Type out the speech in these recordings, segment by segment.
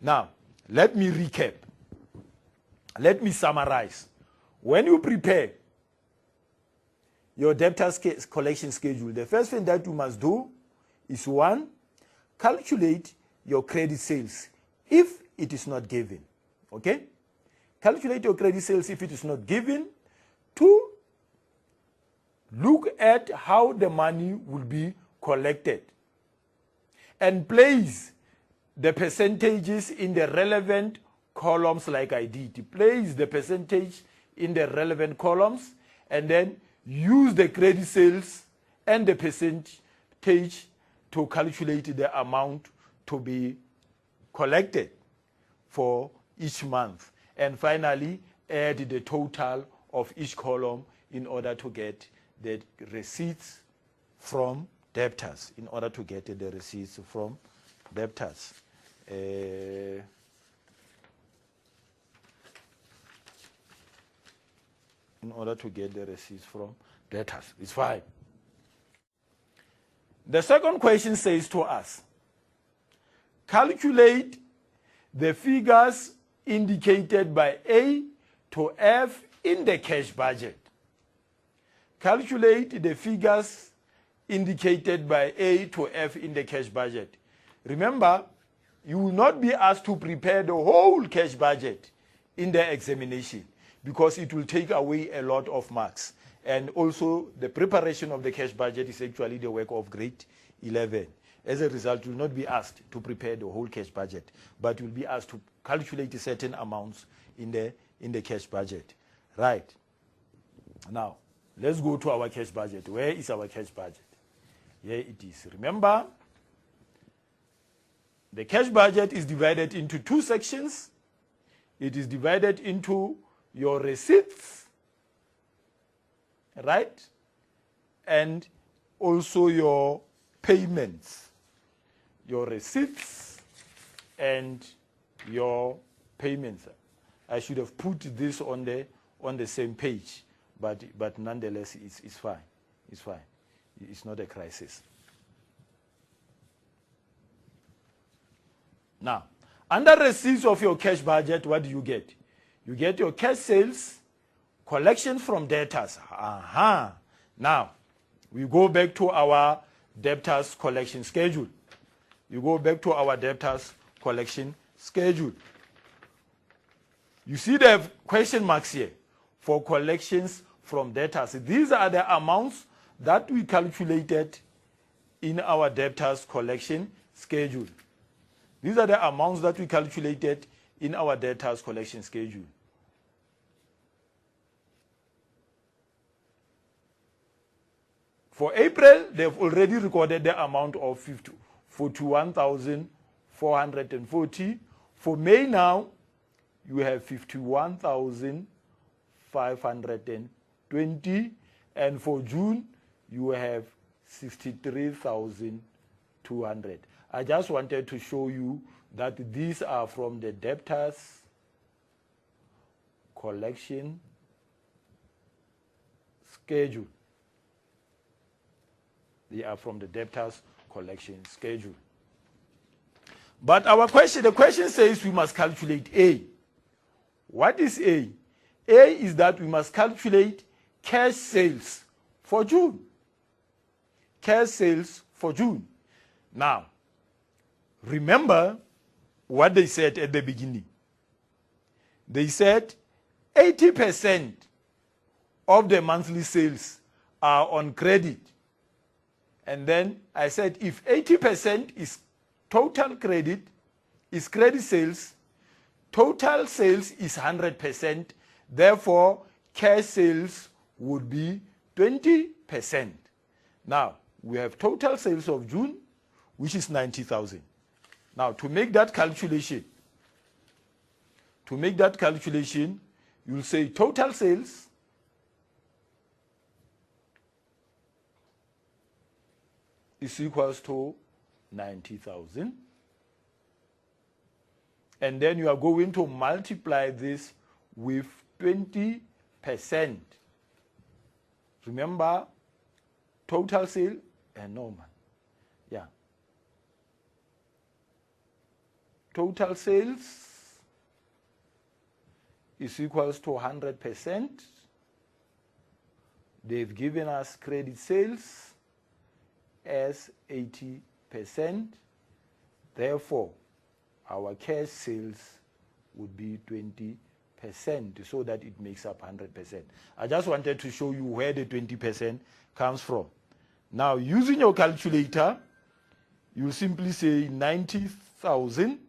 Now, let me recap. Let me summarize. When you prepare your debtors collection schedule, the first thing that you must do is 1, calculate your credit sales if it is not given. Okay? Calculate your credit sales if it is not given. 2, look at how the money will be collected and place the percentages in the relevant columns like I did. Place the percentage in the relevant columns and then use the credit sales and the percentage to calculate the amount to be collected for each month. And finally, add the total of each column in order to get the receipts from debtors. In order to get the receipts from debtors. In order to get the receipts from debtors. It's fine. The second question says to us, calculate the figures indicated by A to F in the cash budget. Calculate the figures indicated by A to F in the cash budget. Remember, you will not be asked to prepare the whole cash budget in the examination because it will take away a lot of marks. And also, the preparation of the cash budget is actually the work of grade 11. As a result, you will not be asked to prepare the whole cash budget, but you will be asked to calculate certain amounts in the cash budget. Right. Now, let's go to our cash budget. Where is our cash budget? Here it is. Remember, the cash budget is divided into 2 sections. It is divided into your receipts, right? And also your payments. Your receipts and your payments. I should have put this on the same page, but nonetheless, it's fine. It's fine. It's not a crisis. Now, under receipts of your cash budget, what do you get? You get your cash sales, collection from debtors. Now, we go back to our debtors collection schedule. You go back to our debtors collection schedule. You see the question marks here for collections from debtors. These are the amounts that we calculated in our debtors collection schedule. These are the amounts that we calculated in our debtors collection schedule. For April, they've already recorded the amount of 41,440. For May now, you have 51,520. And for June, you have 63,200. I just wanted to show you that these are from the debtors collection schedule. They are from the debtors collection schedule. But the question says we must calculate A. What is A? A is that we must calculate cash sales for June. Cash sales for June. Now, remember what they said at the beginning. They said 80% of the monthly sales are on credit. And then I said if 80% is total credit, is credit sales, total sales is 100%, therefore cash sales would be 20%. Now, we have total sales of June, which is 90,000. Now, to make that calculation, you'll say total sales is equals to 90,000. And then you are going to multiply this with 20%. Remember, total sale and normal. Yeah. total sales is equals to 100%. They've given us credit sales as 80%. Therefore, our cash sales would be 20%, so that it makes up 100%. I just wanted to show you where the 20% comes from. Now, using your calculator, you simply say 90,000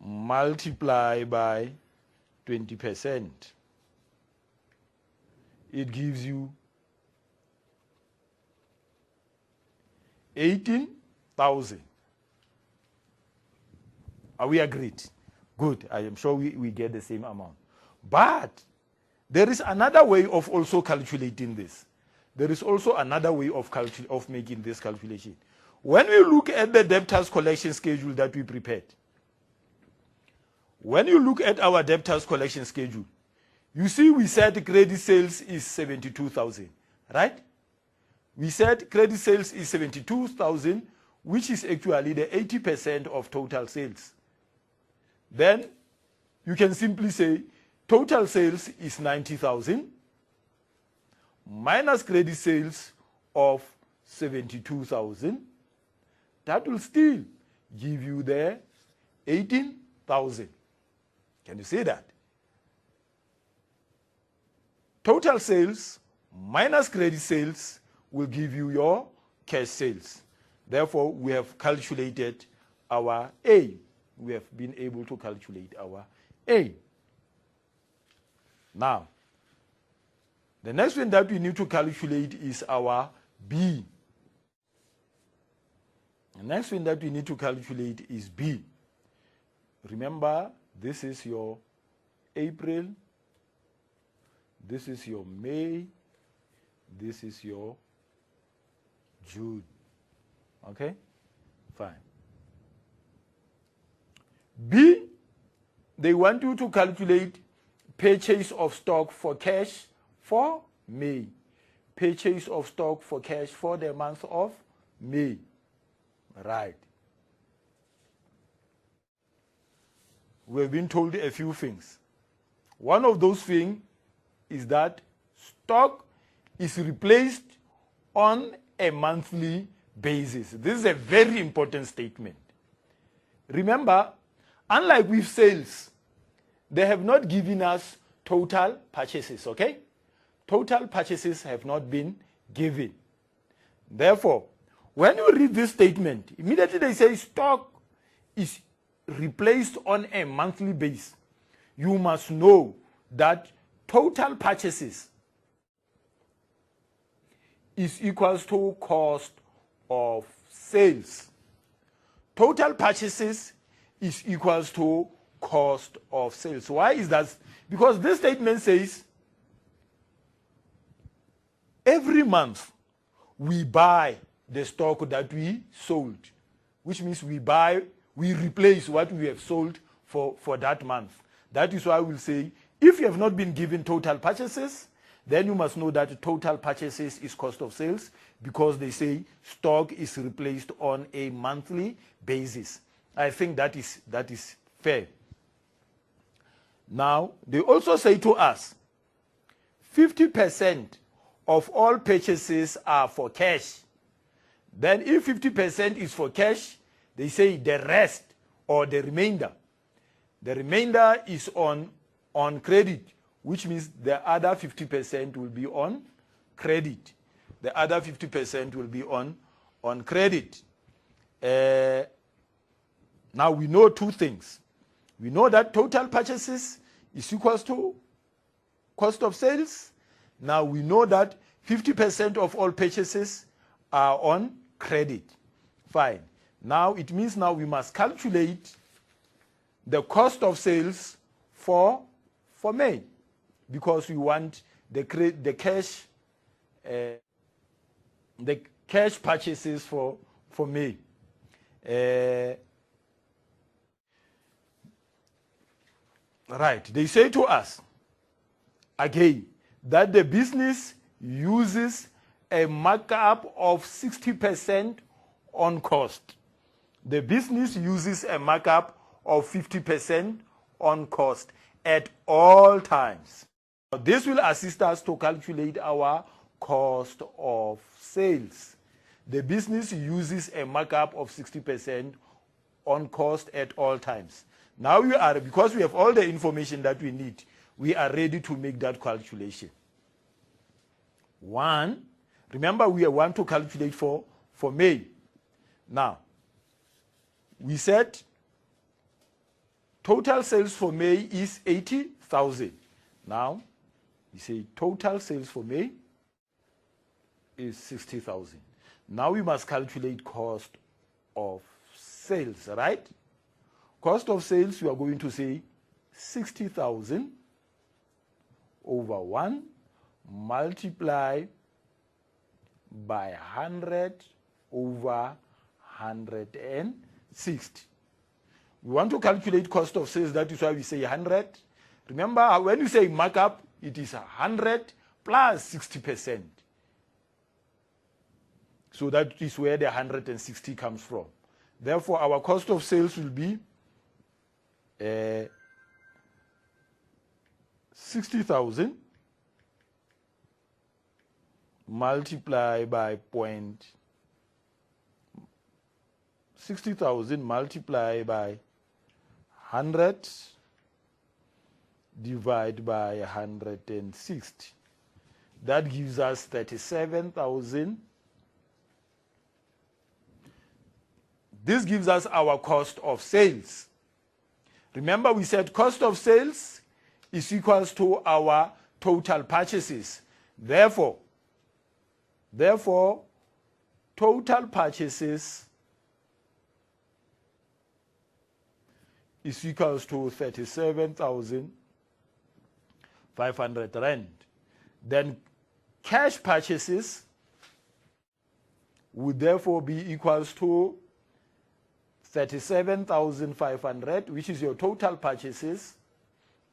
multiply by 20%. It gives you 18,000. Are we agreed? Good. I am sure we get the same amount. But there is another way of also calculating this. There is also another way of making this calculation. When we look at the debtors collection schedule that we prepared, when you look at our debtors collection schedule, you see we said credit sales is 72,000, right? We said credit sales is 72,000, which is actually the 80% of total sales. Then you can simply say total sales is 90,000 minus credit sales of 72,000. That will still give you the 18,000. Can you see that? Total sales minus credit sales will give you your cash sales. Therefore, we have calculated our A. We have been able to calculate our A. Now, the next thing that we need to calculate is our B. The next thing that we need to calculate is B. Remember, this is your April, this is your May, this is your June. Okay? Fine. B, they want you to calculate purchase of stock for cash for May. Purchase of stock for cash for the month of May. Right. We've been told a few things. One of those things is that stock is replaced on a monthly basis. This is a very important statement. Remember, unlike with sales, they have not given us total purchases, okay? Total purchases have not been given. Therefore, when you read this statement, immediately they say stock is replaced on a monthly basis. You must know that total purchases is equals to cost of sales. Total purchases is equals to cost of sales. Why is that? Because this statement says every month we buy the stock that we sold, which means we replace what we have sold for that month. That is why we'll say if you have not been given total purchases, then you must know that total purchases is cost of sales, because they say stock is replaced on a monthly basis. I think that is fair. Now, they also say to us 50% of all purchases are for cash. Then if 50% is for cash, they say the rest or the remainder is on credit, which means the other 50% will be on credit. The other 50% will be on credit. Now we know two things. We know that total purchases is equals to cost of sales. Now we know that 50% of all purchases are on credit. Fine. Now it means now we must calculate the cost of sales for May, because we want the cash purchases for May. Right. They say to us again that the business uses a markup of 60% on cost. The business uses a markup of 50% on cost at all times. This will assist us to calculate our cost of sales. The business uses a markup of 60% on cost at all times. Now because we have all the information that we need, we are ready to make that calculation. Remember we want to calculate for May. Now, we said total sales for May is 80,000. Now, we say total sales for May is 60,000. Now we must calculate cost of sales, right? Cost of sales, we are going to say 60,000 over 1 multiply by 100 over 160. We want to calculate cost of sales, that is why we say 100. Remember, when you say markup, it is 100 plus 60%. So that is where the 160 comes from. Therefore, our cost of sales will be 60,000 multiply by 60,000 multiply by 100 divide by 160. That gives us 37,000. This gives us our cost of sales. Remember, we said cost of sales is equals to our total purchases. Therefore, total purchases is equals to 37,500 rand. Then cash purchases would therefore be equals to 37,500, which is your total purchases,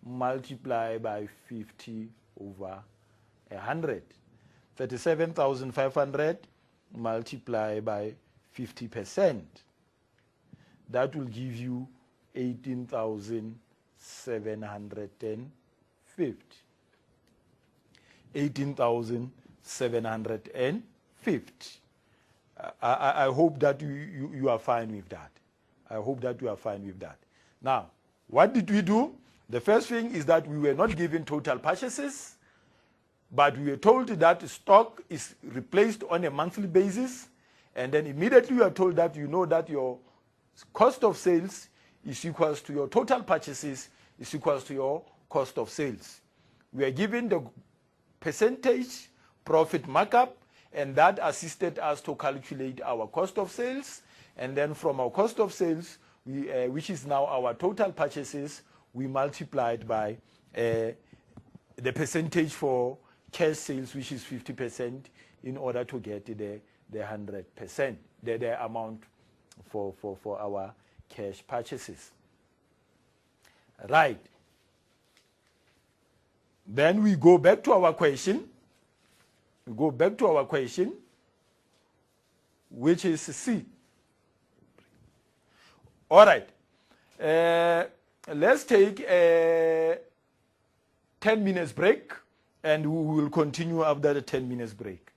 multiply by 50 over 100. 37,500 multiply by 50%. That will give you 18,750. 18,750. I hope that you are fine with that. I hope that you are fine with that. Now, what did we do? The first thing is that we were not given total purchases, but we were told that stock is replaced on a monthly basis, and then immediately we are told that you know that your cost of sales is equals to your total purchases is equals to your cost of sales. We are given the percentage profit markup, and that assisted us to calculate our cost of sales. And then from our cost of sales, which is now our total purchases, we multiplied by the percentage for cash sales, which is 50%, in order to get the 100%, the amount for our cash purchases. Right. Then we go back to our question. We go back to our question, which is C. All right. Let's take a 10 minutes break, and we will continue after the 10 minutes break.